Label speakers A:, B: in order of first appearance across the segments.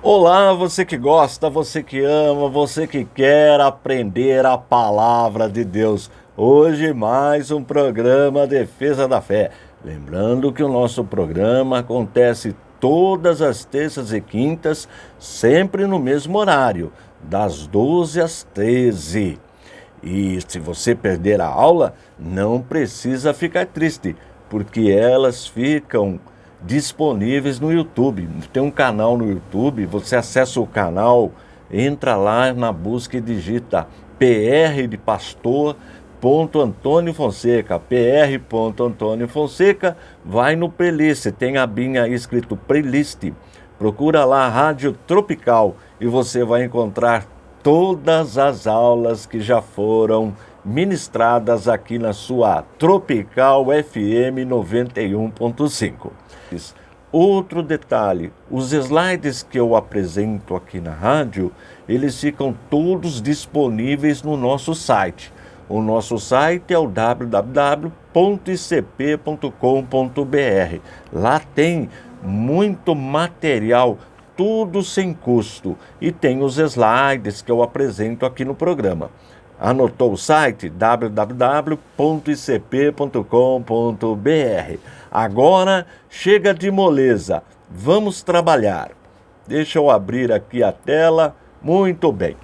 A: Olá, você que gosta, você que ama, você que quer aprender a palavra de Deus. Hoje mais um programa Defesa da Fé. Lembrando que o nosso programa acontece todas as terças e quintas, sempre no mesmo horário, das 12 às 13. E se você perder a aula, não precisa ficar triste, porque elas ficam disponíveis no YouTube. Tem um canal no YouTube, você acessa o canal, entra lá na busca e digita PR de Pastor Antônio Fonseca, Antônio Fonseca, vai no playlist, tem a abinha aí escrito playlist, procura lá Rádio Tropical e você vai encontrar todas as aulas que já foram ministradas aqui na sua Tropical FM 91.5. Outro detalhe, os slides que eu apresento aqui na rádio, eles ficam todos disponíveis no nosso site. O nosso site é o www.icp.com.br. Lá tem muito material, tudo sem custo, e tem os slides que eu apresento aqui no programa. Anotou o site? www.icp.com.br. Agora chega de moleza, vamos trabalhar. Deixa eu abrir aqui a tela. Muito bem.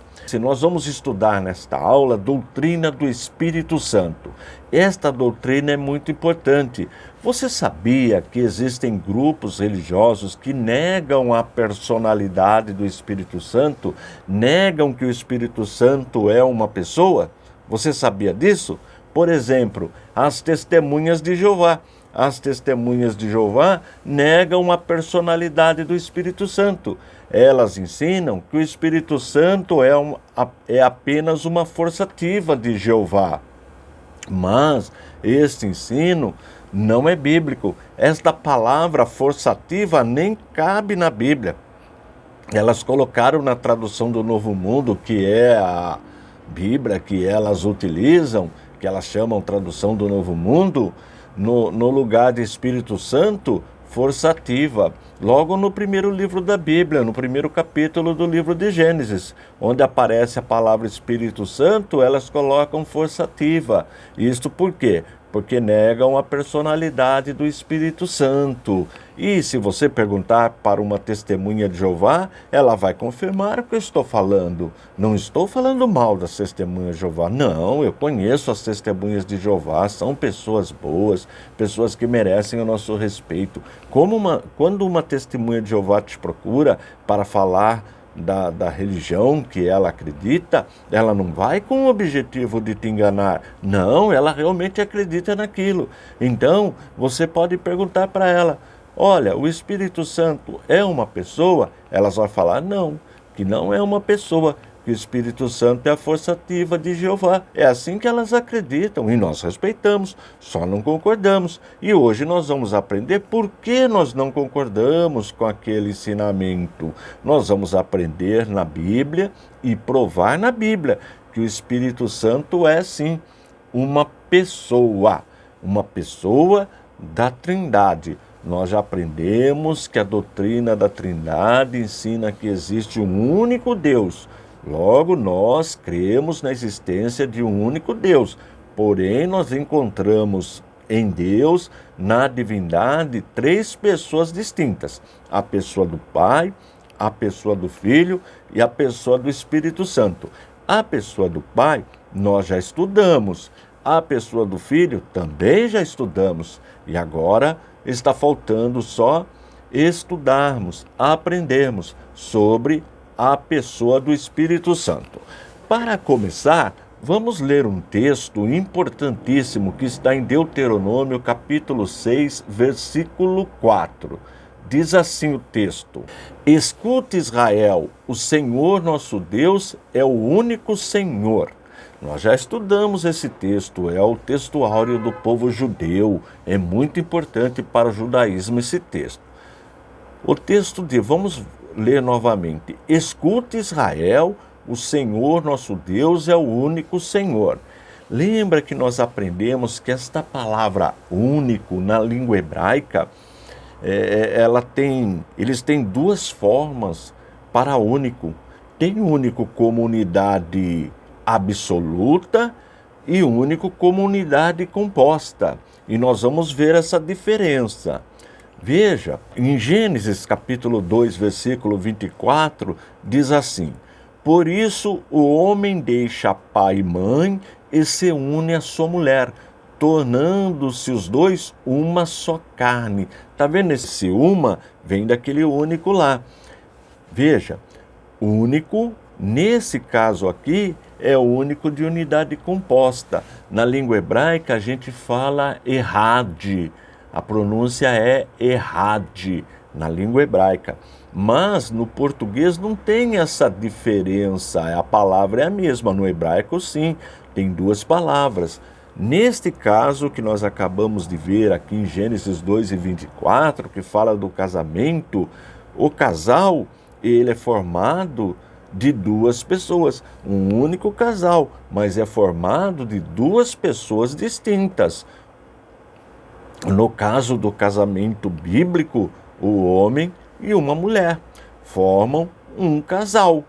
A: Nós vamos estudar nesta aula a doutrina do Espírito Santo. Esta doutrina é muito importante. Você sabia que existem grupos religiosos que negam a personalidade do Espírito Santo? Negam que o Espírito Santo é uma pessoa? Você sabia disso? Por exemplo, as testemunhas de Jeová. As testemunhas de Jeová negam a personalidade do Espírito Santo. Elas ensinam que o Espírito Santo é apenas uma força ativa de Jeová. Mas este ensino não é bíblico. Esta palavra força ativa nem cabe na Bíblia. Elas colocaram na tradução do Novo Mundo, que é a Bíblia que elas utilizam, que elas chamam tradução do Novo Mundo, no lugar de Espírito Santo, força ativa. Logo no primeiro livro da Bíblia, no primeiro capítulo do livro de Gênesis, onde aparece a palavra Espírito Santo, elas colocam força ativa. Isto por quê? Porque negam a personalidade do Espírito Santo. E se você perguntar para uma testemunha de Jeová, ela vai confirmar o que eu estou falando. Não estou falando mal das testemunhas de Jeová. Não, eu conheço as testemunhas de Jeová, são pessoas boas, pessoas que merecem o nosso respeito. Quando uma testemunha de Jeová te procura para falar da religião que ela acredita, ela não vai com o objetivo de te enganar. Não, ela realmente acredita naquilo. Então, você pode perguntar para ela: olha, o Espírito Santo é uma pessoa? Elas vão falar: não, que não é uma pessoa, que o Espírito Santo é a força ativa de Jeová. É assim que elas acreditam e nós respeitamos, só não concordamos. E hoje nós vamos aprender por que nós não concordamos com aquele ensinamento. Nós vamos aprender na Bíblia e provar na Bíblia que o Espírito Santo é sim uma pessoa da Trindade. Nós já aprendemos que a doutrina da Trindade ensina que existe um único Deus. Logo, nós cremos na existência de um único Deus. Porém, nós encontramos em Deus, na divindade, três pessoas distintas: a pessoa do Pai, a pessoa do Filho e a pessoa do Espírito Santo. A pessoa do Pai nós já estudamos. A pessoa do Filho também já estudamos. E agora está faltando só estudarmos, aprendermos sobre a pessoa do Espírito Santo. Para começar, vamos ler um texto importantíssimo que está em Deuteronômio, capítulo 6, versículo 4. Diz assim o texto: escute, Israel, o Senhor nosso Deus é o único Senhor. Nós já estudamos esse texto, é o texto áureo do povo judeu, é muito importante para o judaísmo esse texto. O texto vamos ler novamente: escute, Israel, o Senhor nosso Deus é o único Senhor. Lembra que nós aprendemos que esta palavra único na língua hebraica, eles têm duas formas para único. Tem único como unidade absoluta e único como unidade composta. E nós vamos ver essa diferença. Veja, em Gênesis capítulo 2, versículo 24, diz assim: por isso o homem deixa pai e mãe e se une à sua mulher, tornando-se os dois uma só carne. Está vendo? Esse uma vem daquele único lá. Veja, único, nesse caso aqui, é o único de unidade composta. Na língua hebraica a gente fala errad, a pronúncia é errad na língua hebraica. Mas no português não tem essa diferença, a palavra é a mesma. No hebraico sim, tem duas palavras. Neste caso que nós acabamos de ver aqui em Gênesis 2 e 24, que fala do casamento, o casal, ele é formado de duas pessoas, um único casal, mas é formado de duas pessoas distintas. No caso do casamento bíblico, o homem e uma mulher formam um casal.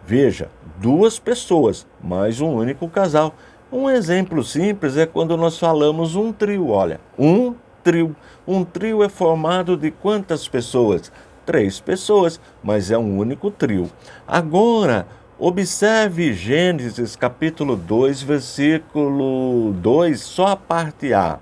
A: Veja, duas pessoas, mais um único casal. Um exemplo simples é quando nós falamos um trio. Olha, um trio. Um trio é formado de quantas pessoas? 3 pessoas, mas é um único trio. Agora, observe Gênesis capítulo 2, versículo 2, só a parte A.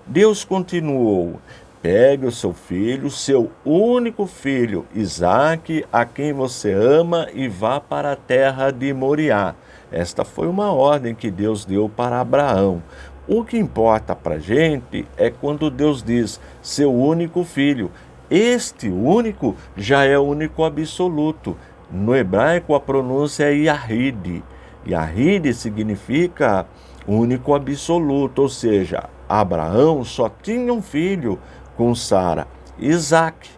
A: Deus continuou: pegue o seu filho, seu único filho, Isaque, a quem você ama, e vá para a terra de Moriá. Esta foi uma ordem que Deus deu para Abraão. O que importa para a gente é quando Deus diz seu único filho. Este único já é único absoluto. No hebraico a pronúncia é Yahid. Yahid significa único absoluto, ou seja, Abraão só tinha um filho com Sara, Isaque.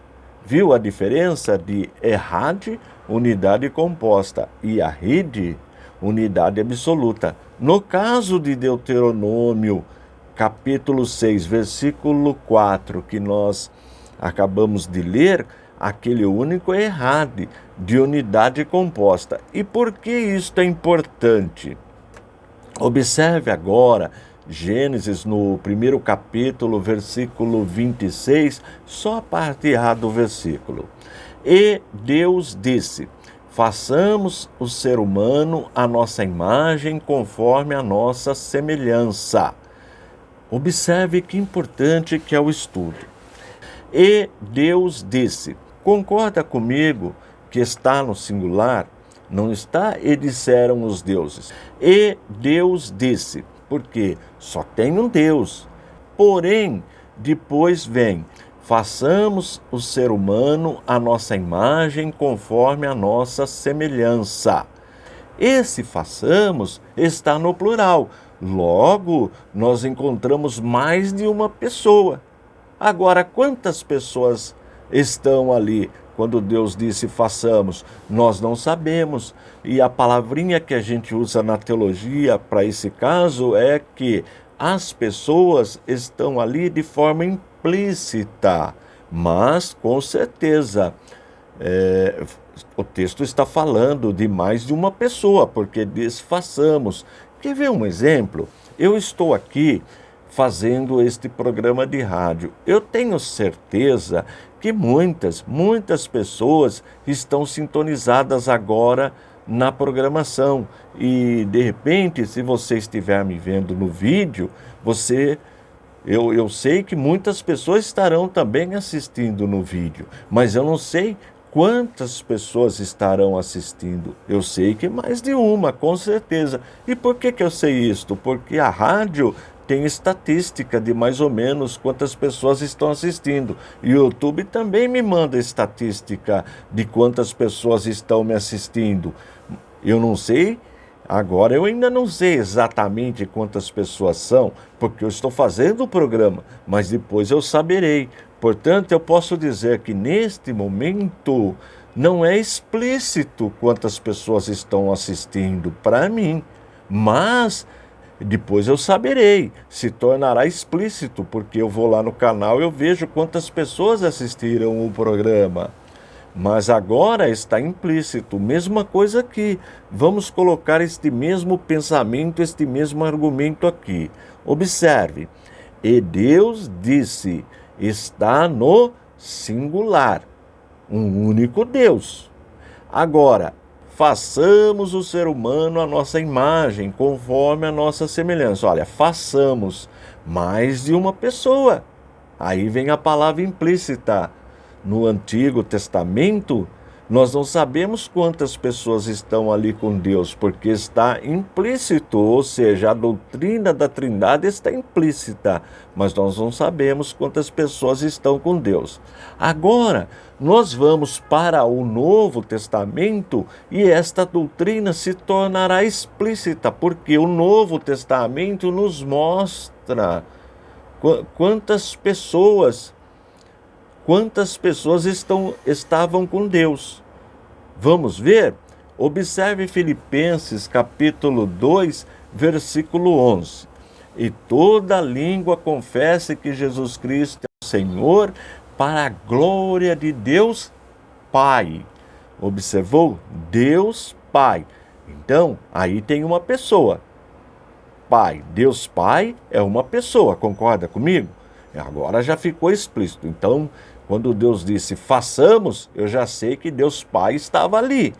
A: Viu a diferença de Errad, unidade composta, e Yahid, unidade absoluta. No caso de Deuteronômio, capítulo 6, versículo 4, que nós acabamos de ler, aquele único é Errad, de unidade composta. E por que isto é importante? Observe agora Gênesis, no primeiro capítulo, versículo 26, só a parte A do versículo. E Deus disse: façamos o ser humano à nossa imagem, conforme a nossa semelhança. Observe que importante que é o estudo. E Deus disse: concorda comigo que está no singular? Não está e disseram os deuses. E Deus disse, porque só tem um Deus. Porém, depois vem: façamos o ser humano à nossa imagem, conforme a nossa semelhança. Esse façamos está no plural. Logo, nós encontramos mais de uma pessoa. Agora, quantas pessoas estão ali quando Deus disse façamos? Nós não sabemos. E a palavrinha que a gente usa na teologia para esse caso é que as pessoas estão ali de forma implícita, mas com certeza o texto está falando de mais de uma pessoa, porque diz façamos. Quer ver um exemplo? Eu estou aqui fazendo este programa de rádio. Eu tenho certeza que muitas pessoas estão sintonizadas agora na programação. E, de repente, se você estiver me vendo no vídeo, eu sei que muitas pessoas estarão também assistindo no vídeo, mas eu não sei quantas pessoas estarão assistindo. Eu sei que mais de uma, com certeza. E por que eu sei isto? Porque a rádio tem estatística de mais ou menos quantas pessoas estão assistindo. E o YouTube também me manda estatística de quantas pessoas estão me assistindo. Eu não sei, agora eu ainda não sei exatamente quantas pessoas são, porque eu estou fazendo o programa, mas depois eu saberei. Portanto, eu posso dizer que neste momento não é explícito quantas pessoas estão assistindo para mim, mas depois eu saberei, se tornará explícito, porque eu vou lá no canal e eu vejo quantas pessoas assistiram o programa. Mas agora está implícito, mesma coisa aqui. Vamos colocar este mesmo pensamento, este mesmo argumento aqui. Observe, e Deus disse, está no singular, um único Deus. Agora, façamos o ser humano a nossa imagem, conforme a nossa semelhança. Olha, façamos mais de uma pessoa. Aí vem a palavra implícita. No Antigo Testamento, nós não sabemos quantas pessoas estão ali com Deus, porque está implícito, ou seja, a doutrina da Trindade está implícita, mas nós não sabemos quantas pessoas estão com Deus. Agora, nós vamos para o Novo Testamento e esta doutrina se tornará explícita, porque o Novo Testamento nos mostra quantas pessoas estavam com Deus. Vamos ver? Observe Filipenses capítulo 2, versículo 11. E toda língua confesse que Jesus Cristo é o Senhor, para a glória de Deus Pai. Observou? Deus Pai. Então, aí tem uma pessoa. Pai, Deus Pai é uma pessoa, concorda comigo? Agora já ficou explícito. Então, quando Deus disse não, eu já sei que Deus Pai estava ali.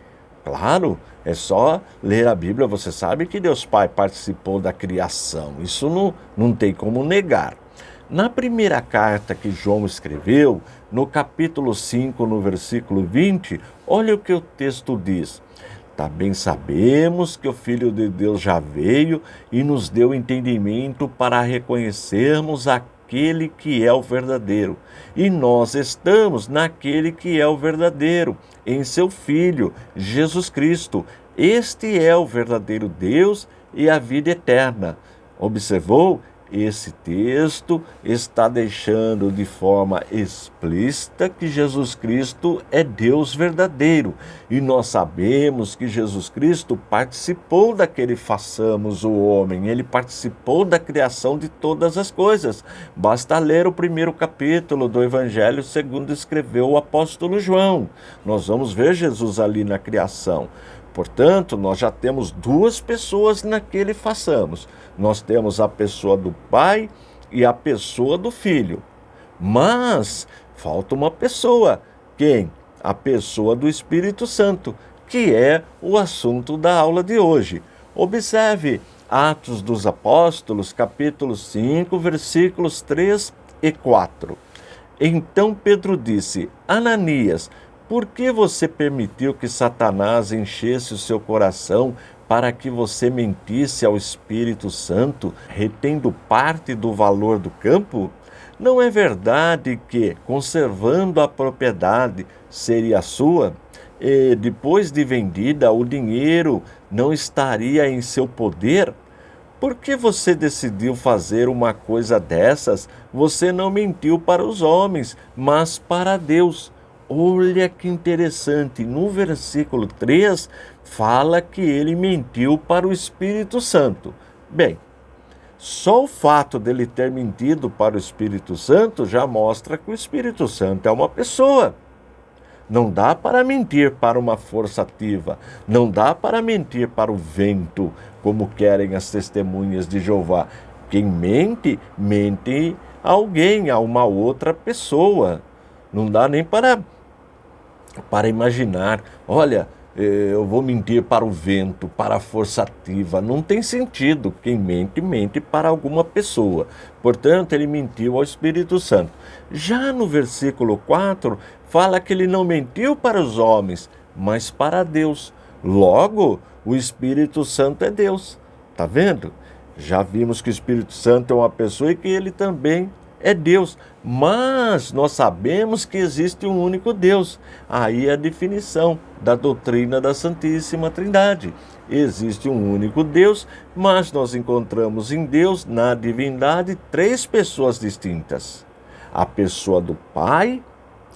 A: Claro, é só ler a Bíblia, você sabe que Deus Pai participou da criação. Isso não tem como negar. Na primeira carta que João escreveu, no capítulo 5, no versículo 20, olha o que o texto diz. Também sabemos que o Filho de Deus já veio e nos deu entendimento para reconhecermos aquele que é o verdadeiro. E nós estamos naquele que é o verdadeiro, em seu Filho, Jesus Cristo. Este é o verdadeiro Deus e a vida eterna. Observou? Esse texto está deixando de forma explícita que Jesus Cristo é Deus verdadeiro. E nós sabemos que Jesus Cristo participou daquele façamos o homem. Ele participou da criação de todas as coisas. Basta ler o primeiro capítulo do Evangelho segundo escreveu o apóstolo João. Nós vamos ver Jesus ali na criação. Portanto, nós já temos duas pessoas naquele façamos. Nós temos a pessoa do Pai e a pessoa do Filho. Mas falta uma pessoa. Quem? A pessoa do Espírito Santo, que é o assunto da aula de hoje. Observe Atos dos Apóstolos, capítulo 5, versículos 3 e 4. Então Pedro disse, Ananias, por que você permitiu que Satanás enchesse o seu coração para que você mentisse ao Espírito Santo, retendo parte do valor do campo? Não é verdade que, conservando a propriedade, seria sua? E depois de vendida, o dinheiro não estaria em seu poder? Por que você decidiu fazer uma coisa dessas? Você não mentiu para os homens, mas para Deus. Olha que interessante, no versículo 3, fala que ele mentiu para o Espírito Santo. Bem, só o fato dele ter mentido para o Espírito Santo já mostra que o Espírito Santo é uma pessoa. Não dá para mentir para uma força ativa, não dá para mentir para o vento, como querem as testemunhas de Jeová. Quem mente, mente a alguém, a uma outra pessoa. Não dá nem para imaginar, olha, eu vou mentir para o vento, para a força ativa. Não tem sentido. Quem mente, mente para alguma pessoa. Portanto, ele mentiu ao Espírito Santo. Já no versículo 4, fala que ele não mentiu para os homens, mas para Deus. Logo, o Espírito Santo é Deus. Está vendo? Já vimos que o Espírito Santo é uma pessoa e que ele também é Deus, mas nós sabemos que existe um único Deus. Aí é a definição da doutrina da Santíssima Trindade. Existe um único Deus, mas nós encontramos em Deus, na divindade, três pessoas distintas. A pessoa do Pai,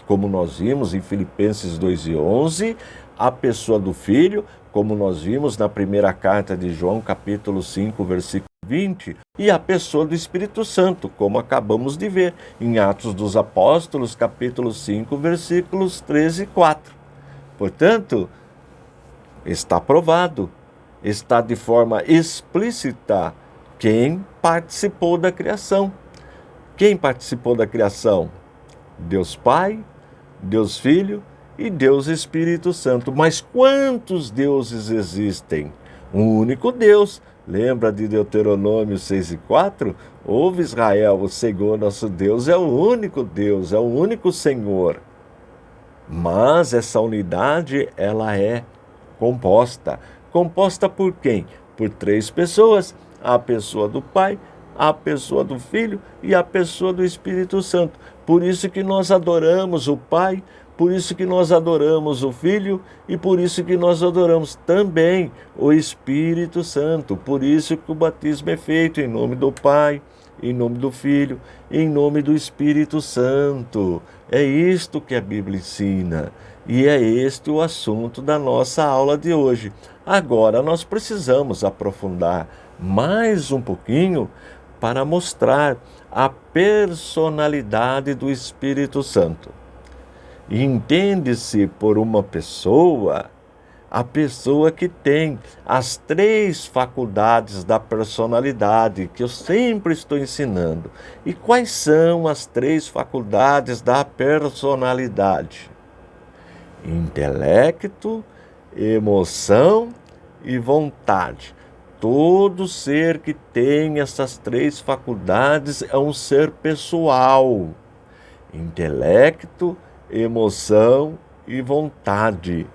A: como nós vimos em Filipenses 2:11, a pessoa do Filho, como nós vimos na primeira carta de João, capítulo 5, versículo 20, e a pessoa do Espírito Santo, como acabamos de ver em Atos dos Apóstolos, capítulo 5, versículos 13 e 4. Portanto, está provado, está de forma explícita quem participou da criação. Quem participou da criação? Deus Pai, Deus Filho e Deus Espírito Santo. Mas quantos deuses existem? Um único Deus. Lembra de Deuteronômio 6 e 4? Ouve Israel, o Senhor nosso Deus é o único Deus, é o único Senhor. Mas essa unidade, ela é composta. Composta por quem? Por 3 pessoas. A pessoa do Pai, a pessoa do Filho e a pessoa do Espírito Santo. Por isso que nós adoramos o Pai, por isso que nós adoramos o Filho e por isso que nós adoramos também o Espírito Santo. Por isso que o batismo é feito em nome do Pai, em nome do Filho, em nome do Espírito Santo. É isto que a Bíblia ensina e é este o assunto da nossa aula de hoje. Agora nós precisamos aprofundar mais um pouquinho para mostrar a personalidade do Espírito Santo. Entende-se por uma pessoa, a pessoa que tem as 3 faculdades da personalidade, que eu sempre estou ensinando. E quais são as 3 faculdades da personalidade? Intelecto, emoção e vontade. Todo ser que tem essas 3 faculdades é um ser pessoal. Intelecto, emoção e vontade.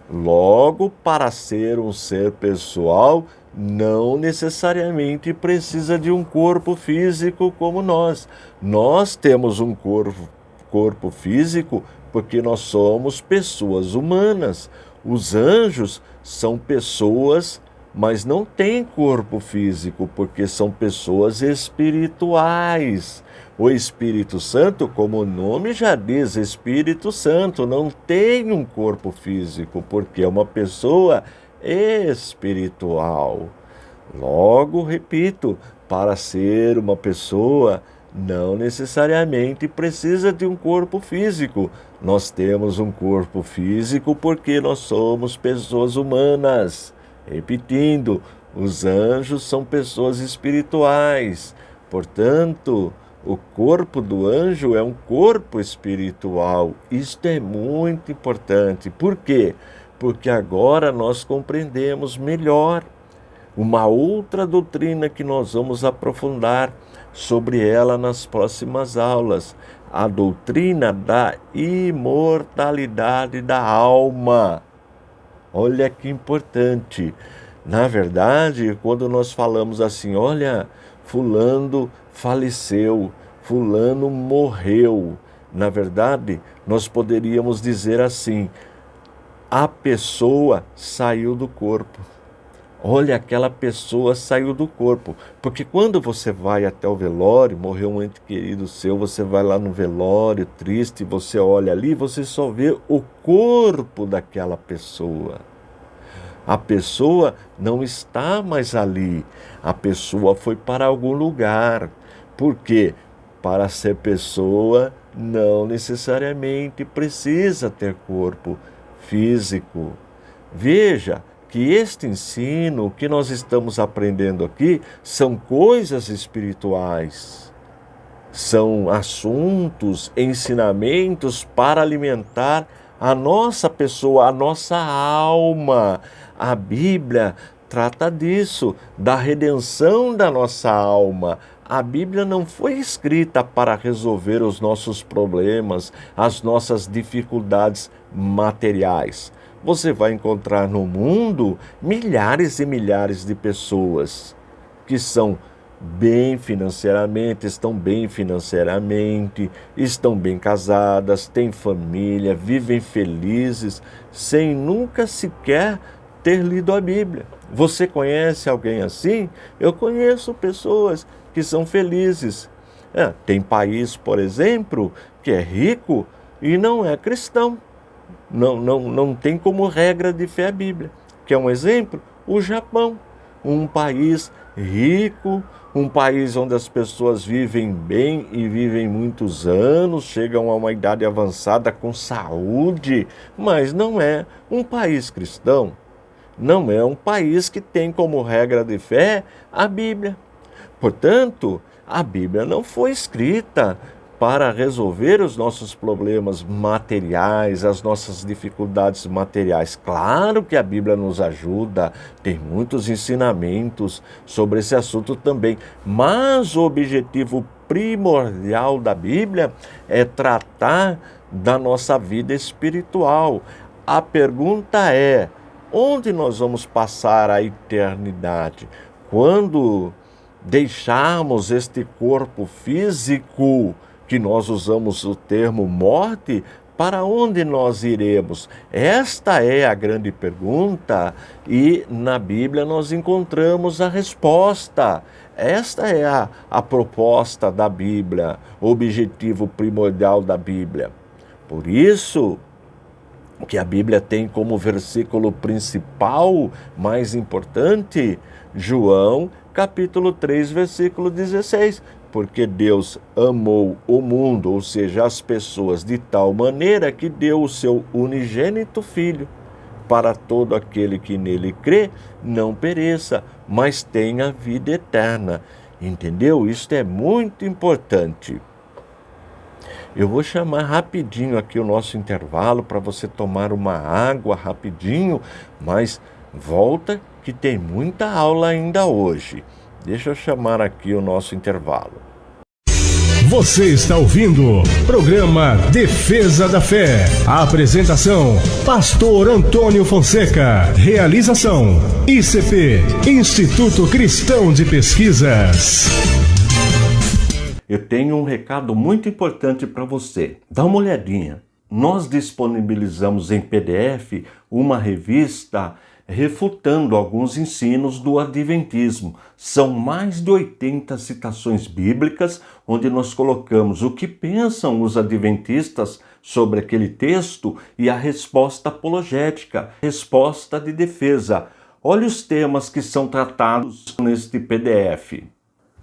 A: Logo, para ser um ser pessoal, não necessariamente precisa de um corpo físico como nós. Nós temos um corpo físico porque nós somos pessoas humanas. Os anjos são pessoas, mas não têm corpo físico porque são pessoas espirituais. O Espírito Santo, como o nome já diz, Espírito Santo, não tem um corpo físico, porque é uma pessoa espiritual. Logo, repito, para ser uma pessoa, não necessariamente precisa de um corpo físico. Nós temos um corpo físico porque nós somos pessoas humanas. Repetindo, os anjos são pessoas espirituais. Portanto, o corpo do anjo é um corpo espiritual. Isto é muito importante. Por quê? Porque agora nós compreendemos melhor uma outra doutrina que nós vamos aprofundar sobre ela nas próximas aulas. A doutrina da imortalidade da alma. Olha que importante. Na verdade, quando nós falamos assim, olha, fulano faleceu, fulano morreu. Na verdade, nós poderíamos dizer assim, a pessoa saiu do corpo. Olha, aquela pessoa saiu do corpo. Porque quando você vai até o velório, morreu um ente querido seu, você vai lá no velório, triste, você olha ali, você só vê o corpo daquela pessoa. A pessoa não está mais ali. A pessoa foi para algum lugar. Por quê? Para ser pessoa, não necessariamente precisa ter corpo físico. Veja que este ensino que nós estamos aprendendo aqui são coisas espirituais. São assuntos, ensinamentos para alimentar a nossa pessoa, a nossa alma. A Bíblia trata disso, da redenção da nossa alma. A Bíblia não foi escrita para resolver os nossos problemas, as nossas dificuldades materiais. Você vai encontrar no mundo milhares e milhares de pessoas que são bem financeiramente, estão bem financeiramente, estão bem casadas, têm família, vivem felizes, sem nunca sequer ter lido a Bíblia. Você conhece alguém assim? Eu conheço pessoas que são felizes. Tem país, por exemplo, que é rico e não é cristão. Não tem como regra de fé a Bíblia. Quer um exemplo? O Japão, um país rico, um país onde as pessoas vivem bem e vivem muitos anos, chegam a uma idade avançada com saúde, mas não é um país cristão. Não é um país que tem como regra de fé a Bíblia. Portanto, a Bíblia não foi escrita para resolver os nossos problemas materiais, as nossas dificuldades materiais. Claro que a Bíblia nos ajuda, tem muitos ensinamentos sobre esse assunto também, mas o objetivo primordial da Bíblia é tratar da nossa vida espiritual. A pergunta é: onde nós vamos passar a eternidade? Quando deixarmos este corpo físico, que nós usamos o termo morte, para onde nós iremos? Esta é a grande pergunta e na Bíblia nós encontramos a resposta. Esta é a proposta da Bíblia, o objetivo primordial da Bíblia. Por isso que a Bíblia tem como versículo principal, mais importante, João capítulo 3, versículo 16. Porque Deus amou o mundo, ou seja, as pessoas, de tal maneira que deu o seu unigênito Filho, para todo aquele que nele crê, não pereça, mas tenha vida eterna. Entendeu? Isto é muito importante. Eu vou chamar rapidinho aqui o nosso intervalo para você tomar uma água rapidinho, mas volta que tem muita aula ainda hoje. Deixa eu chamar aqui o nosso intervalo.
B: Você está ouvindo programa Defesa da Fé. A apresentação, Pastor Antônio Fonseca. Realização, ICP, Instituto Cristão de Pesquisas.
A: Eu tenho um recado muito importante para você. Dá uma olhadinha. Nós disponibilizamos em PDF uma revista refutando alguns ensinos do Adventismo. São mais de 80 citações bíblicas, onde nós colocamos o que pensam os adventistas sobre aquele texto e a resposta apologética, resposta de defesa. Olha os temas que são tratados neste PDF.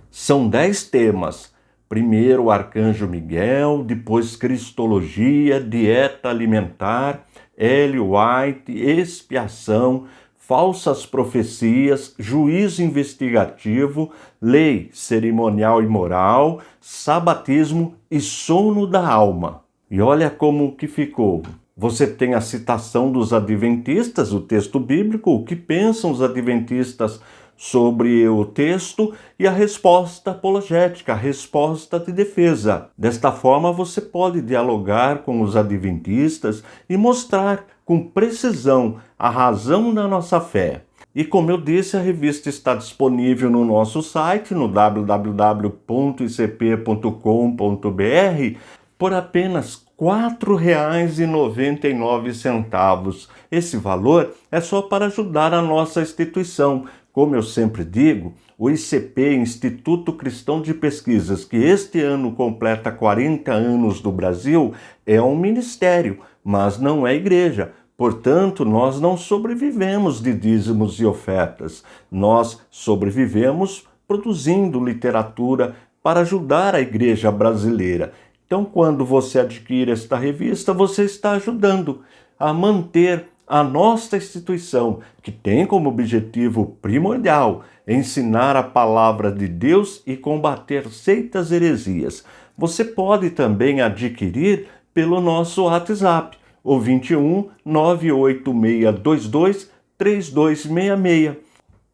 A: São 10 temas. Primeiro, o Arcanjo Miguel, depois Cristologia, dieta alimentar, Ellen White, expiação, falsas profecias, juízo investigativo, lei cerimonial e moral, sabatismo e sono da alma. E olha como que ficou. Você tem a citação dos adventistas, o texto bíblico, o que pensam os adventistas sobre o texto e a resposta apologética, a resposta de defesa. Desta forma, você pode dialogar com os adventistas e mostrar com precisão a razão da nossa fé. E como eu disse, a revista está disponível no nosso site, no www.icp.com.br, por apenas R$ 4,99. Esse valor é só para ajudar a nossa instituição. Como eu sempre digo, o ICP, Instituto Cristão de Pesquisas, que este ano completa 40 anos do Brasil, é um ministério, mas não é igreja. Portanto, nós não sobrevivemos de dízimos e ofertas. Nós sobrevivemos produzindo literatura para ajudar a igreja brasileira. Então, quando você adquire esta revista, você está ajudando a manter a nossa instituição, que tem como objetivo primordial ensinar a palavra de Deus e combater seitas e heresias. Você pode também adquirir pelo nosso WhatsApp, o 21 98622 3266.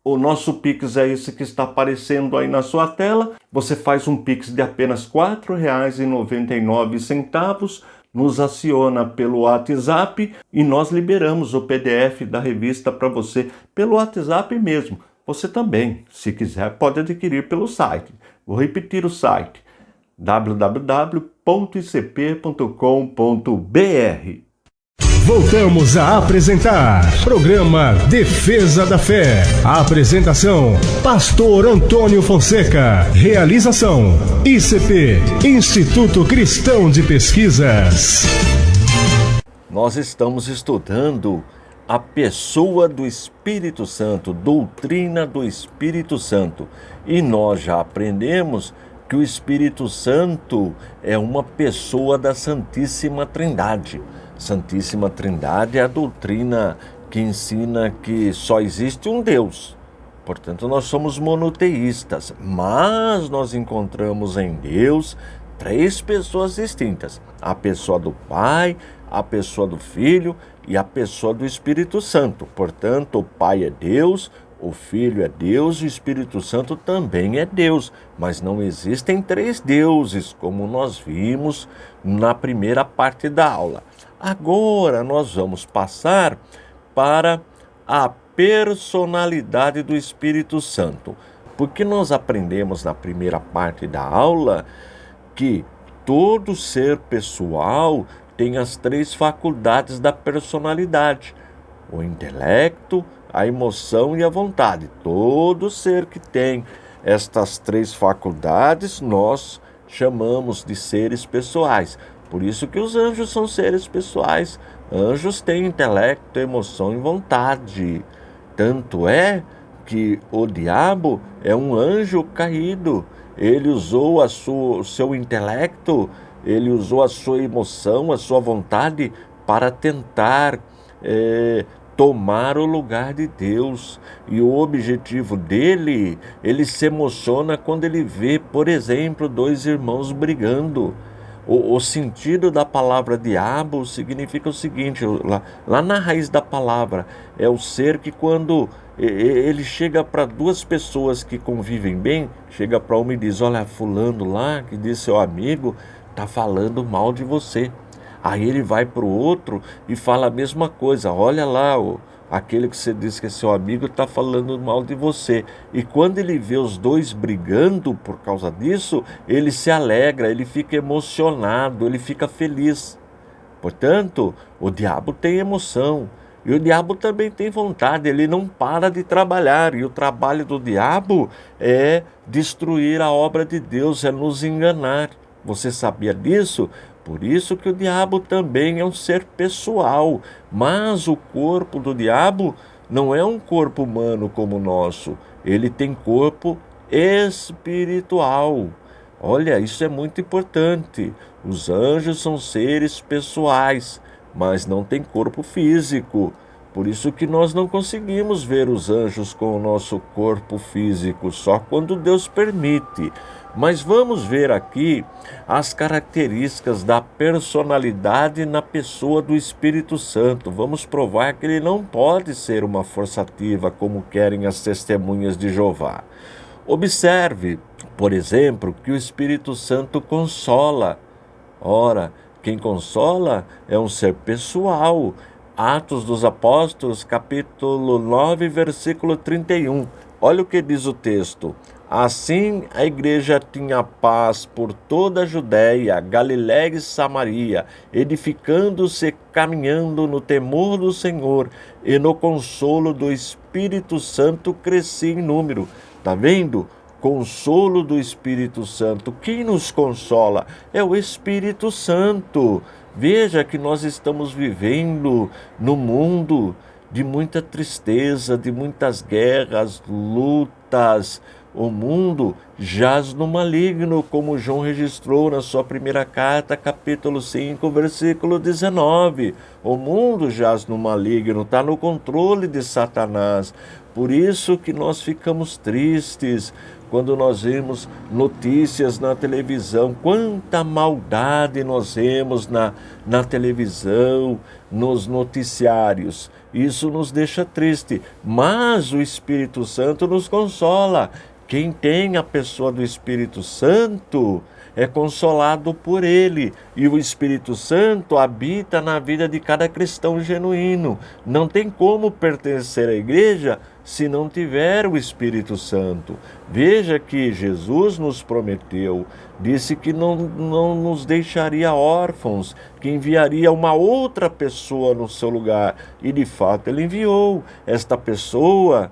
A: O nosso Pix é esse que está aparecendo aí na sua tela. Você faz um Pix de apenas R$ 4,99, nos aciona pelo WhatsApp e nós liberamos o PDF da revista para você pelo WhatsApp mesmo. Você também, se quiser, pode adquirir pelo site. Vou repetir o site: www.icp.com.br.
B: Voltamos a apresentar programa Defesa da Fé. A apresentação, Pastor Antônio Fonseca. Realização, ICP, Instituto Cristão de Pesquisas.
A: Nós estamos estudando a pessoa do Espírito Santo, doutrina do Espírito Santo. E nós já aprendemos que o Espírito Santo é uma pessoa da Santíssima Trindade. Santíssima Trindade é a doutrina que ensina que só existe um Deus. Portanto, nós somos monoteístas, mas nós encontramos em Deus três pessoas distintas: a pessoa do Pai, a pessoa do Filho e a pessoa do Espírito Santo. Portanto, o Pai é Deus, o Filho é Deus e o Espírito Santo também é Deus. Mas não existem três deuses, como nós vimos na primeira parte da aula. Agora nós vamos passar para a personalidade do Espírito Santo. Porque nós aprendemos na primeira parte da aula que todo ser pessoal tem as três faculdades da personalidade: o intelecto, a emoção e a vontade. Todo ser que tem estas três faculdades nós chamamos de seres pessoais. Por isso que os anjos são seres pessoais. Anjos têm intelecto, emoção e vontade. Tanto é que o diabo é um anjo caído. Ele usou o seu intelecto, ele usou a sua emoção, a sua vontade para tentar tomar o lugar de Deus. E o objetivo dele, ele se emociona quando ele vê, por exemplo, dois irmãos brigando. O sentido da palavra diabo significa o seguinte, lá na raiz da palavra, é o ser que quando ele chega para duas pessoas que convivem bem, chega para uma e diz: olha, fulano lá, que diz seu amigo, está falando mal de você. Aí ele vai para o outro e fala a mesma coisa: olha lá, aquele que você disse que é seu amigo está falando mal de você. E quando ele vê os dois brigando por causa disso, ele se alegra, ele fica emocionado, ele fica feliz. Portanto, o diabo tem emoção. E o diabo também tem vontade, ele não para de trabalhar. E o trabalho do diabo é destruir a obra de Deus, é nos enganar. Você sabia disso? Por isso que o diabo também é um ser pessoal. Mas o corpo do diabo não é um corpo humano como o nosso. Ele tem corpo espiritual. Olha, isso é muito importante. Os anjos são seres pessoais, mas não têm corpo físico. Por isso que nós não conseguimos ver os anjos com o nosso corpo físico, só quando Deus permite. Mas vamos ver aqui as características da personalidade na pessoa do Espírito Santo. Vamos provar que ele não pode ser uma força ativa, como querem as testemunhas de Jeová. Observe, por exemplo, que o Espírito Santo consola. Ora, quem consola é um ser pessoal. Atos dos Apóstolos, capítulo 9, versículo 31. Olha o que diz o texto. Assim, a igreja tinha paz por toda a Judéia, Galiléia e Samaria, edificando-se, caminhando no temor do Senhor, e no consolo do Espírito Santo crescia em número. Está vendo? Consolo do Espírito Santo. Quem nos consola? É o Espírito Santo. Veja que nós estamos vivendo no mundo de muita tristeza, de muitas guerras, lutas. O mundo jaz no maligno, como João registrou na sua primeira carta, capítulo 5, versículo 19. O mundo jaz no maligno, está no controle de Satanás. Por isso que nós ficamos tristes quando nós vemos notícias na televisão. Quanta maldade nós vemos na televisão, nos noticiários. Isso nos deixa triste, mas o Espírito Santo nos consola. Quem tem a pessoa do Espírito Santo é consolado por ele. E o Espírito Santo habita na vida de cada cristão genuíno. Não tem como pertencer à igreja se não tiver o Espírito Santo. Veja que Jesus nos prometeu, disse que não nos deixaria órfãos, que enviaria uma outra pessoa no seu lugar. E de fato ele enviou. Esta pessoa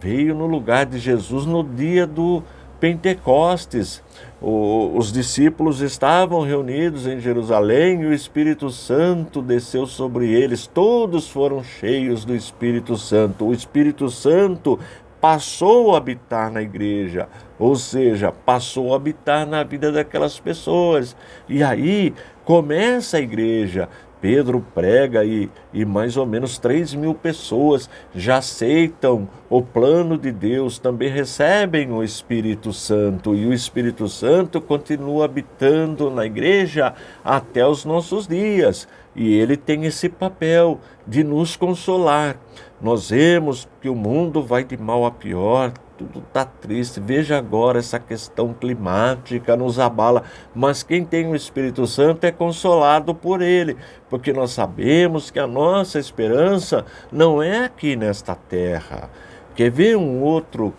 A: veio no lugar de Jesus no dia do Pentecostes. Os discípulos estavam reunidos em Jerusalém e o Espírito Santo desceu sobre eles. Todos foram cheios do Espírito Santo. O Espírito Santo passou a habitar na igreja, ou seja, passou a habitar na vida daquelas pessoas. E aí começa a igreja. Pedro prega e mais ou menos 3.000 pessoas já aceitam o plano de Deus, também recebem o Espírito Santo. E o Espírito Santo continua habitando na igreja até os nossos dias. E ele tem esse papel de nos consolar. Nós vemos que o mundo vai de mal a pior, tudo está triste. Veja agora, essa questão climática nos abala, mas quem tem o Espírito Santo é consolado por ele, porque nós sabemos que a nossa esperança não é aqui nesta terra. Quer ver um outro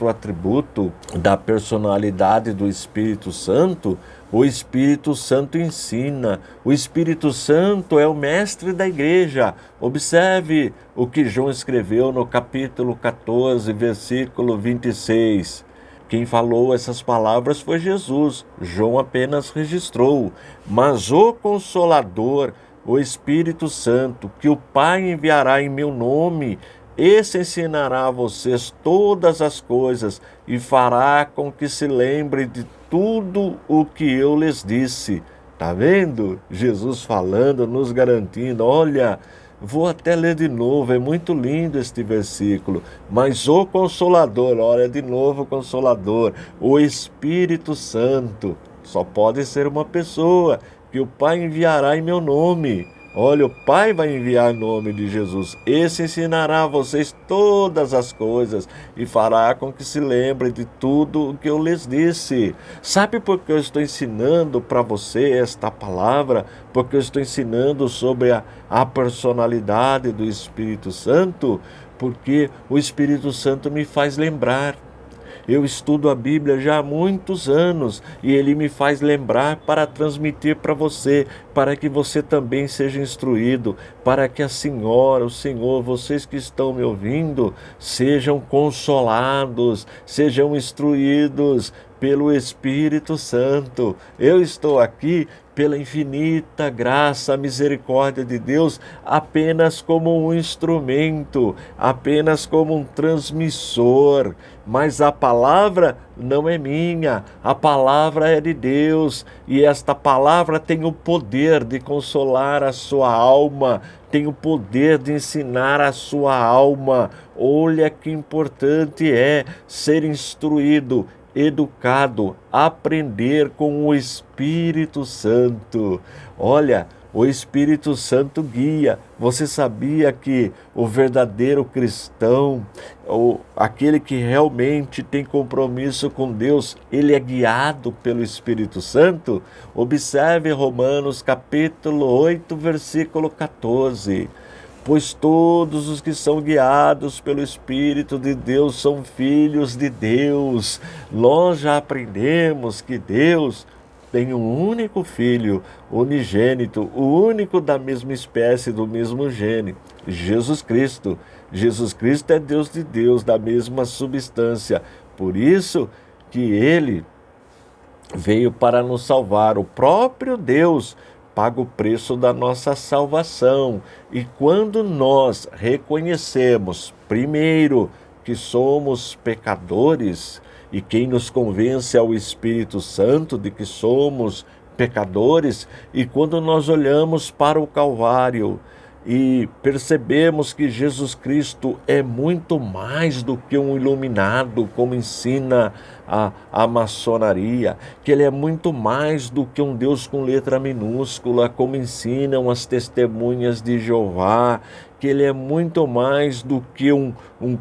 A: atributo da personalidade do Espírito Santo? O Espírito Santo ensina. O Espírito Santo é o mestre da igreja. Observe o que João escreveu no capítulo 14, versículo 26. Quem falou essas palavras foi Jesus. João apenas registrou. Mas o Consolador, o Espírito Santo, que o Pai enviará em meu nome, esse ensinará a vocês todas as coisas e fará com que se lembrem de tudo o que eu lhes disse. Tá vendo? Jesus falando, nos garantindo. Olha, vou até ler de novo, é muito lindo este versículo. Mas o Consolador, olha de novo o Consolador, o Espírito Santo, só pode ser uma pessoa, que o Pai enviará em meu nome. Olha, o Pai vai enviar em nome de Jesus. Esse ensinará a vocês todas as coisas e fará com que se lembrem de tudo o que eu lhes disse. Sabe por que eu estou ensinando para você esta palavra? Porque eu estou ensinando sobre a personalidade do Espírito Santo, porque o Espírito Santo me faz lembrar. Eu estudo a Bíblia já há muitos anos e ele me faz lembrar para transmitir para você, para que você também seja instruído, para que a senhora, o senhor, vocês que estão me ouvindo, sejam consolados, sejam instruídos pelo Espírito Santo. Eu estou aqui pela infinita graça, misericórdia de Deus, apenas como um instrumento, apenas como um transmissor. Mas a palavra não é minha, a palavra é de Deus, e esta palavra tem o poder de consolar a sua alma, tem o poder de ensinar a sua alma. Olha que importante é ser instruído, educado, aprender com o Espírito Santo. Olha, o Espírito Santo guia. Você sabia que o verdadeiro cristão, aquele que realmente tem compromisso com Deus, ele é guiado pelo Espírito Santo? Observe Romanos capítulo 8, versículo 14. Pois todos os que são guiados pelo Espírito de Deus são filhos de Deus. Nós já aprendemos que Deus tem um único filho, unigênito, o único da mesma espécie, do mesmo gene, Jesus Cristo. Jesus Cristo é Deus de Deus, da mesma substância. Por isso que ele veio para nos salvar. O próprio Deus paga o preço da nossa salvação. E quando nós reconhecemos, primeiro, que somos pecadores, e quem nos convence é o Espírito Santo de que somos pecadores, e quando nós olhamos para o Calvário e percebemos que Jesus Cristo é muito mais do que um iluminado, como ensina a maçonaria, que ele é muito mais do que um Deus com letra minúscula, como ensinam as testemunhas de Jeová, que ele é muito mais do que um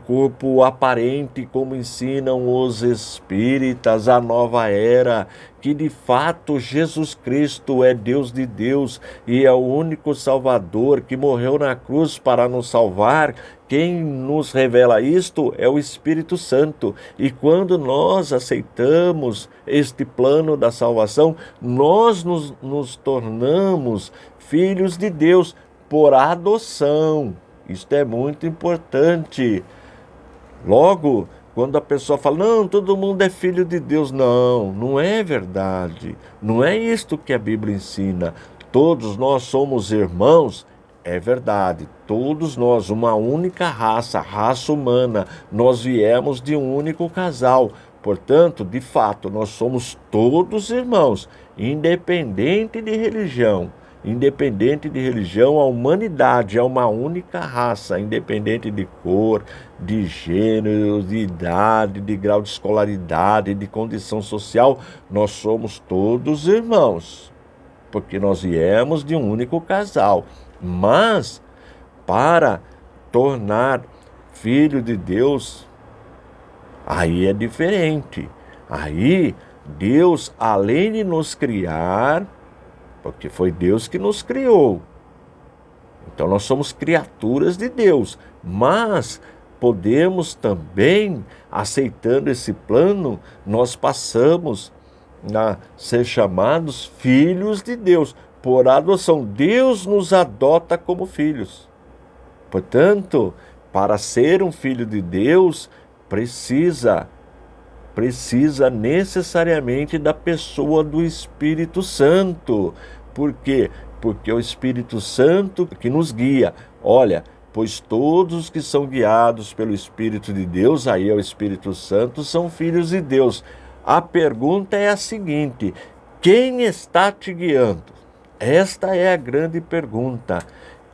A: corpo aparente, como ensinam os espíritas, a nova era, que de fato Jesus Cristo é Deus de Deus e é o único Salvador que morreu na cruz para nos salvar. Quem nos revela isto é o Espírito Santo. E quando nós aceitamos este plano da salvação, nós nos tornamos filhos de Deus por adoção. Isto é muito importante. Logo, Quando a pessoa fala, não, todo mundo é filho de Deus. Não, não é verdade. Não é isto que a Bíblia ensina. Todos nós somos irmãos. É verdade. Todos nós, uma única raça, raça humana. Nós viemos de um único casal. Portanto, de fato, nós somos todos irmãos, independente de religião. Independente de religião, a humanidade é uma única raça, independente de cor, de gênero, de idade, de grau de escolaridade, de condição social, nós somos todos irmãos, porque nós viemos de um único casal. Mas, para tornar filho de Deus, aí é diferente. Aí, Deus, além de nos criar, porque foi Deus que nos criou. Então nós somos criaturas de Deus, mas podemos também, aceitando esse plano, nós passamos a ser chamados filhos de Deus. Por adoção, Deus nos adota como filhos. Portanto, para ser um filho de Deus, precisa necessariamente da pessoa do Espírito Santo. Por quê? Porque é o Espírito Santo que nos guia. Olha, pois todos os que são guiados pelo Espírito de Deus, aí é o Espírito Santo, são filhos de Deus. A pergunta é a seguinte: quem está te guiando? Esta é a grande pergunta.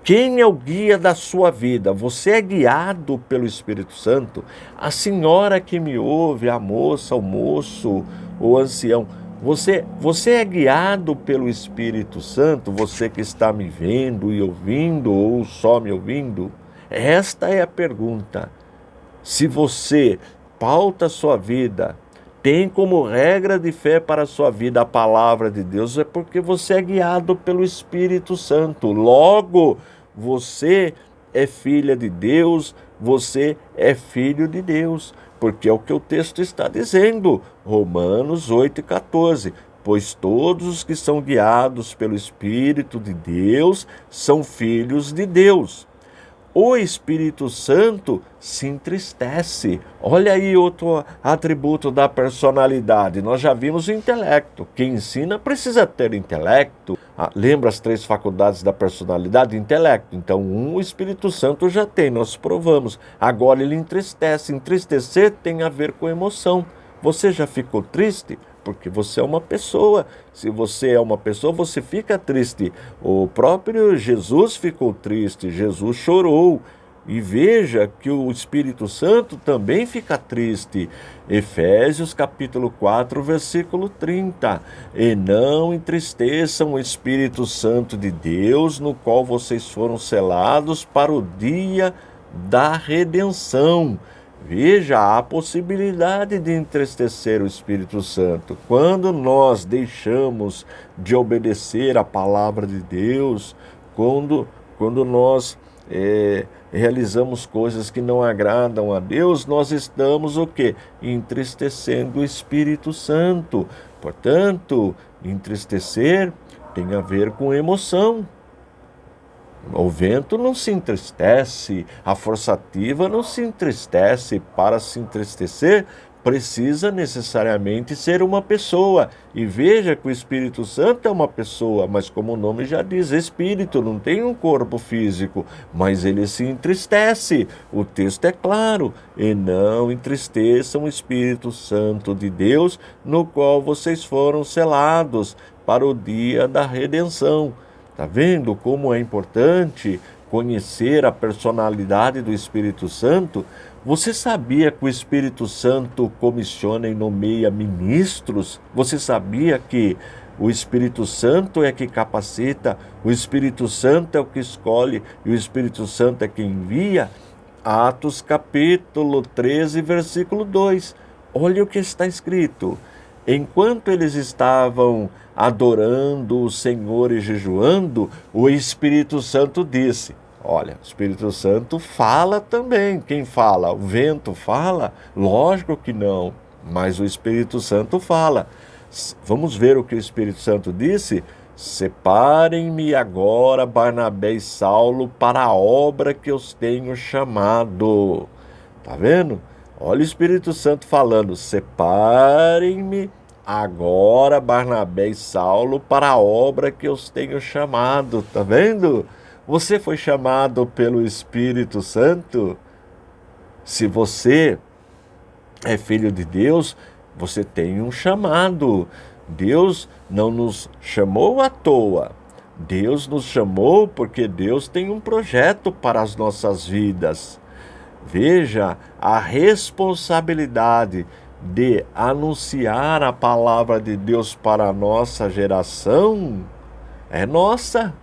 A: Quem é o guia da sua vida? Você é guiado pelo Espírito Santo? A senhora que me ouve, a moça, o moço, o ancião, você é guiado pelo Espírito Santo? Você que está me vendo e ouvindo, ou só me ouvindo? Esta é a pergunta. Se você pauta a sua vida, tem como regra de fé para a sua vida a palavra de Deus, é porque você é guiado pelo Espírito Santo. Logo, você é filha de Deus, você é filho de Deus, porque é o que o texto está dizendo, Romanos 8,14. Pois todos os que são guiados pelo Espírito de Deus são filhos de Deus. O Espírito Santo se entristece. Olha aí outro atributo da personalidade. Nós já vimos o intelecto. Quem ensina precisa ter intelecto. Lembra as 3 faculdades da personalidade? Intelecto. Então, o Espírito Santo já tem, nós provamos. Agora ele entristece. Entristecer tem a ver com emoção. Você já ficou triste? Porque você é uma pessoa. Se você é uma pessoa, você fica triste. O próprio Jesus ficou triste, Jesus chorou. E veja que o Espírito Santo também fica triste. Efésios capítulo 4, versículo 30. E não entristeçam o Espírito Santo de Deus, no qual vocês foram selados para o dia da redenção. Veja, há possibilidade de entristecer o Espírito Santo. Quando nós deixamos de obedecer a palavra de Deus, quando nós realizamos coisas que não agradam a Deus, nós estamos o quê? Entristecendo o Espírito Santo. Portanto, entristecer tem a ver com emoção. O vento não se entristece, a forçativa não se entristece. Para se entristecer, precisa necessariamente ser uma pessoa. E veja que o Espírito Santo é uma pessoa, mas como o nome já diz, espírito, não tem um corpo físico, mas ele se entristece. O texto é claro: e não entristeçam o Espírito Santo de Deus, no qual vocês foram selados para o dia da redenção. Está vendo como é importante conhecer a personalidade do Espírito Santo? Você sabia que o Espírito Santo comissiona e nomeia ministros? Você sabia que o Espírito Santo é que capacita, o Espírito Santo é o que escolhe e o Espírito Santo é quem envia? Atos capítulo 13, versículo 2. Olha o que está escrito. Enquanto eles estavam adorando o Senhor e jejuando, o Espírito Santo disse. Olha, o Espírito Santo fala também. Quem fala? O vento fala? Lógico que não, mas o Espírito Santo fala. Vamos ver o que o Espírito Santo disse? Separem-me agora Barnabé e Saulo para a obra que os tenho chamado. Tá vendo? Olha o Espírito Santo falando: separem-me agora Barnabé e Saulo para a obra que eu os tenho chamado. Tá vendo? Você foi chamado pelo Espírito Santo. Se você é filho de Deus, você tem um chamado. Deus não nos chamou à toa. Deus nos chamou porque Deus tem um projeto para as nossas vidas. Veja, a responsabilidade de anunciar a palavra de Deus para a nossa geração é nossa.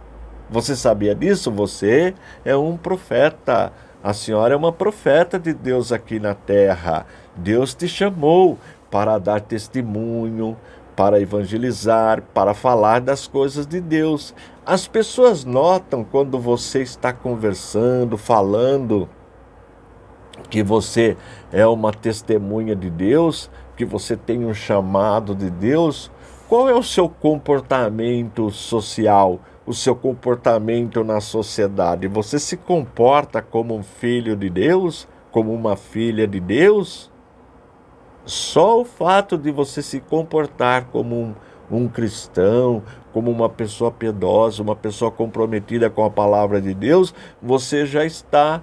A: Você sabia disso? Você é um profeta. A senhora é uma profeta de Deus aqui na terra. Deus te chamou para dar testemunho, para evangelizar, para falar das coisas de Deus. As pessoas notam quando você está conversando, falando, que você é uma testemunha de Deus, que você tem um chamado de Deus. Qual é o seu comportamento social, o seu comportamento na sociedade? Você se comporta como um filho de Deus, como uma filha de Deus? Só o fato de você se comportar como um cristão, como uma pessoa piedosa, uma pessoa comprometida com a palavra de Deus, você já está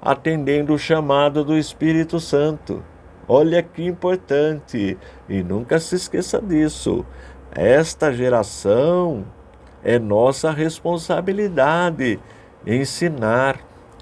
A: atendendo o chamado do Espírito Santo. Olha que importante, e nunca se esqueça disso. Esta geração é nossa responsabilidade ensinar,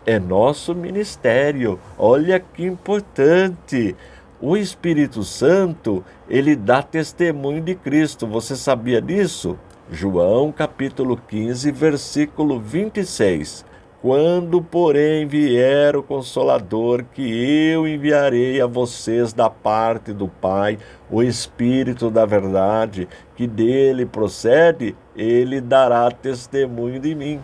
A: é nosso ministério. Olha que importante. O Espírito Santo, ele dá testemunho de Cristo. Você sabia disso? João capítulo 15, versículo 26. Quando, porém, vier o Consolador, que eu enviarei a vocês da parte do Pai, o Espírito da verdade, que dele procede, ele dará testemunho de mim.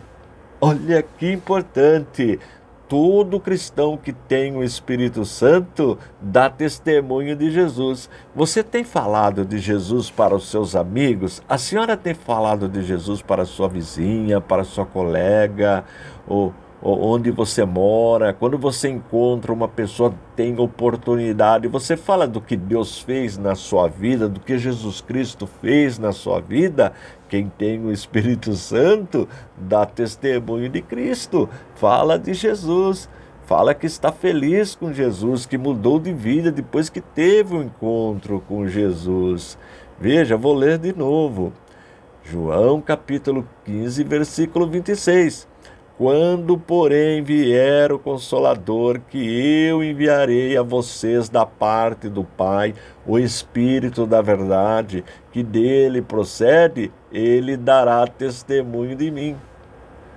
A: Olha que importante! Todo cristão que tem o Espírito Santo dá testemunho de Jesus. Você tem falado de Jesus para os seus amigos? A senhora tem falado de Jesus para a sua vizinha, para a sua colega, ou onde você mora? Quando você encontra uma pessoa, tem oportunidade, você fala do que Deus fez na sua vida, do que Jesus Cristo fez na sua vida? Quem tem o Espírito Santo dá testemunho de Cristo, fala de Jesus, fala que está feliz com Jesus, que mudou de vida depois que teve um encontro com Jesus. Veja, vou ler de novo. João capítulo 15, versículo 26. Quando, porém, vier o Consolador, que eu enviarei a vocês da parte do Pai, o Espírito da verdade, que dele procede, ele dará testemunho de mim.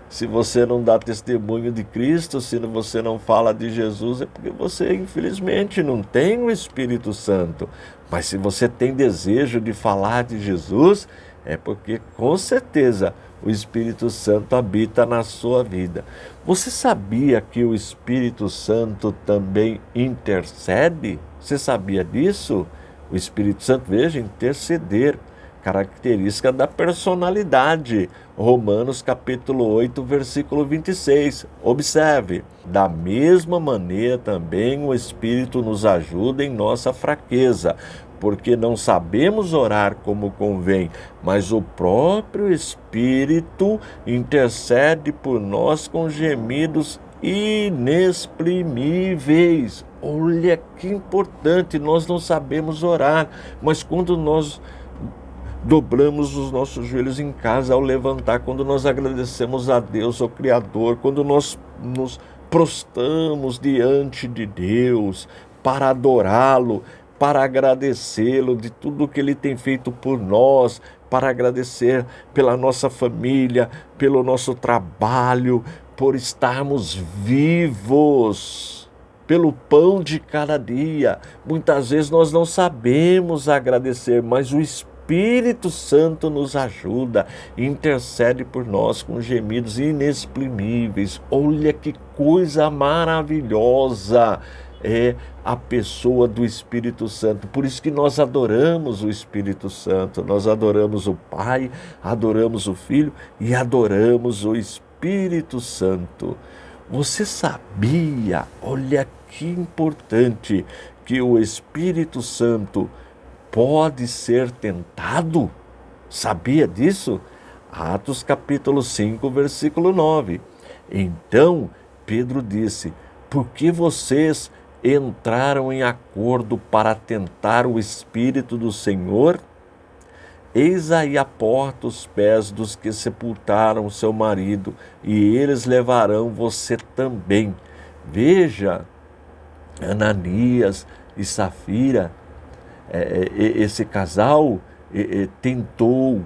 A: Se você não dá testemunho de Cristo, se você não fala de Jesus, é porque você, infelizmente, não tem o Espírito Santo. Mas se você tem desejo de falar de Jesus, é porque, com certeza, o Espírito Santo habita na sua vida. Você sabia que o Espírito Santo também intercede? Você sabia disso? O Espírito Santo, veja, interceder, característica da personalidade. Romanos capítulo 8, versículo 26. Observe, da mesma maneira também o Espírito nos ajuda em nossa fraqueza, porque não sabemos orar como convém, mas o próprio Espírito intercede por nós com gemidos inexprimíveis. Olha que importante, nós não sabemos orar, mas quando nós dobramos os nossos joelhos em casa ao levantar, quando nós agradecemos a Deus, ao Criador, quando nós nos prostramos diante de Deus para adorá-lo, para agradecê-lo de tudo que Ele tem feito por nós, para agradecer pela nossa família, pelo nosso trabalho, por estarmos vivos, pelo pão de cada dia. Muitas vezes nós não sabemos agradecer, mas o Espírito Santo nos ajuda, intercede por nós com gemidos inexprimíveis. Olha que coisa maravilhosa é a pessoa do Espírito Santo. Por isso que nós adoramos o Espírito Santo, nós adoramos o Pai, adoramos o Filho e adoramos o Espírito Santo. Você sabia, olha que importante, que o Espírito Santo pode ser tentado? Sabia disso? Atos capítulo 5, versículo 9. Então, Pedro disse: por que vocês entraram em acordo para tentar o Espírito do Senhor? Eis aí a porta os pés dos que sepultaram seu marido, e eles levarão você também. Veja, Ananias e Safira, esse casal tentou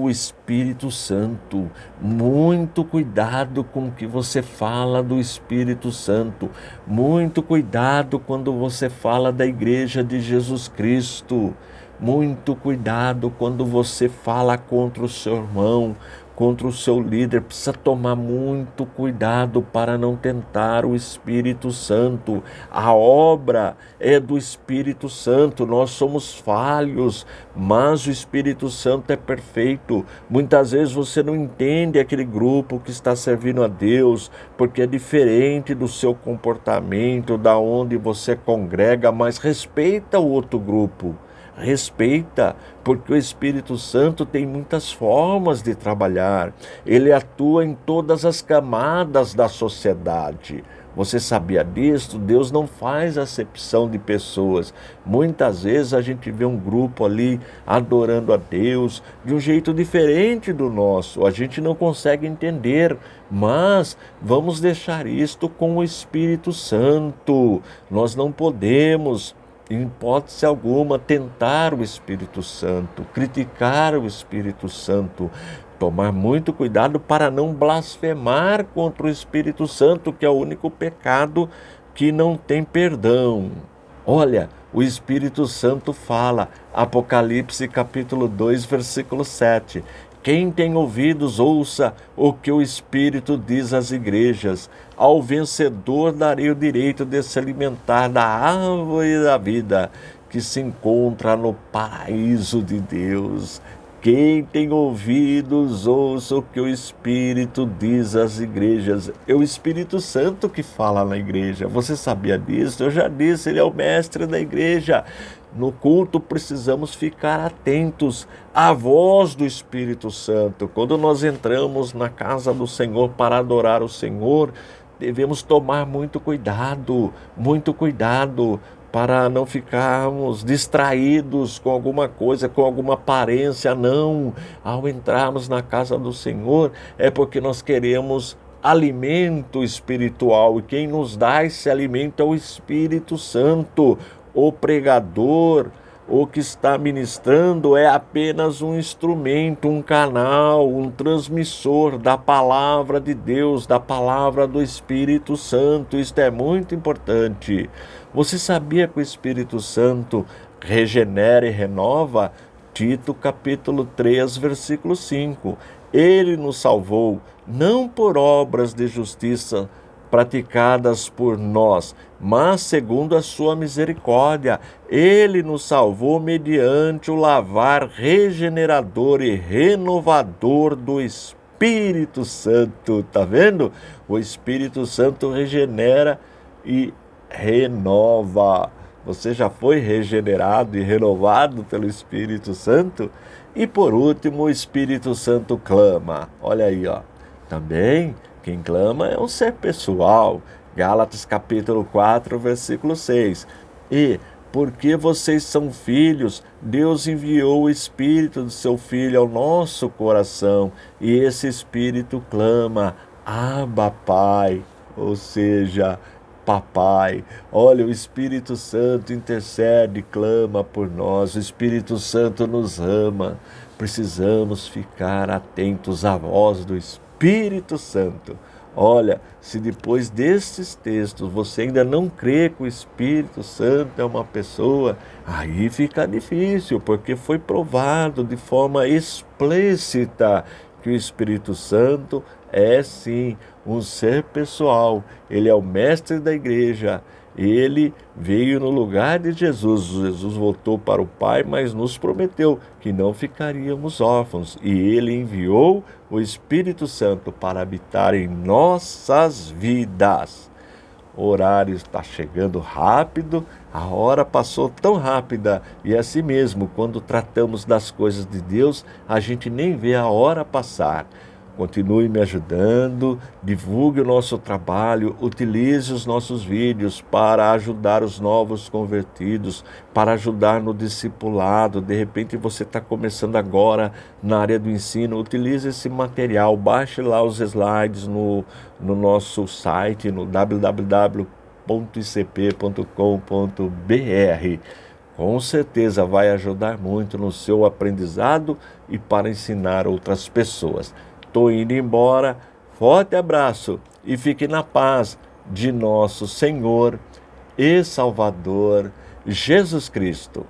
A: o Espírito Santo. Muito cuidado com o que você fala do Espírito Santo. Muito cuidado quando você fala da Igreja de Jesus Cristo. Muito cuidado quando você fala contra o seu irmão, contra o seu líder. Precisa tomar muito cuidado para não tentar o Espírito Santo. A obra é do Espírito Santo. Nós somos falhos, mas o Espírito Santo é perfeito. Muitas vezes você não entende aquele grupo que está servindo a Deus, porque é diferente do seu comportamento, da onde você congrega, mas respeita o outro grupo. Respeita, porque o Espírito Santo tem muitas formas de trabalhar. Ele atua em todas as camadas da sociedade. Você sabia disso? Deus não faz acepção de pessoas. Muitas vezes a gente vê um grupo ali adorando a Deus de um jeito diferente do nosso. A gente não consegue entender, mas vamos deixar isto com o Espírito Santo. Nós não podemos, em hipótese alguma, tentar o Espírito Santo, criticar o Espírito Santo, tomar muito cuidado para não blasfemar contra o Espírito Santo, que é o único pecado que não tem perdão. Olha, o Espírito Santo fala, Apocalipse capítulo 2, versículo 7. Quem tem ouvidos, ouça o que o Espírito diz às igrejas. Ao vencedor darei o direito de se alimentar da árvore da vida que se encontra no paraíso de Deus. Quem tem ouvidos, ouça o que o Espírito diz às igrejas. É o Espírito Santo que fala na igreja. Você sabia disso? Eu já disse, ele é o mestre da igreja. No culto precisamos ficar atentos à voz do Espírito Santo. Quando nós entramos na casa do Senhor para adorar o Senhor, devemos tomar muito cuidado para não ficarmos distraídos com alguma coisa, com alguma aparência. Não, ao entrarmos na casa do Senhor é porque nós queremos alimento espiritual, e quem nos dá esse alimento é o Espírito Santo. O pregador, o que está ministrando, é apenas um instrumento, um canal, um transmissor da palavra de Deus, da palavra do Espírito Santo. Isto é muito importante. Você sabia que o Espírito Santo regenera e renova? Tito capítulo 3, versículo 5. Ele nos salvou, não por obras de justiça praticadas por nós, mas segundo a sua misericórdia. Ele nos salvou mediante o lavar regenerador e renovador do Espírito Santo. Tá vendo? O Espírito Santo regenera e renova. Você já foi regenerado e renovado pelo Espírito Santo? E por último, o Espírito Santo clama. Olha aí, ó. Também quem clama é um ser pessoal. Gálatas capítulo 4, versículo 6. E porque vocês são filhos, Deus enviou o Espírito do seu Filho ao nosso coração. E esse Espírito clama, Abba, Pai. Ou seja, Papai. Olha, o Espírito Santo intercede, clama por nós. O Espírito Santo nos ama. Precisamos ficar atentos à voz do Espírito Santo. Olha, se depois destes textos você ainda não crê que o Espírito Santo é uma pessoa, aí fica difícil, porque foi provado de forma explícita que o Espírito Santo é sim um ser pessoal. Ele é o mestre da igreja, Ele veio no lugar de Jesus. Jesus voltou para o Pai, mas nos prometeu que não ficaríamos órfãos. E Ele enviou o Espírito Santo para habitar em nossas vidas. O horário está chegando rápido, a hora passou tão rápida e é assim mesmo, quando tratamos das coisas de Deus, a gente nem vê a hora passar. Continue me ajudando, divulgue o nosso trabalho, utilize os nossos vídeos para ajudar os novos convertidos, para ajudar no discipulado. De repente você está começando agora na área do ensino, utilize esse material, baixe lá os slides no nosso site, no www.icp.com.br. Com certeza vai ajudar muito no seu aprendizado e para ensinar outras pessoas. Estou indo embora, forte abraço e fique na paz de nosso Senhor e Salvador Jesus Cristo.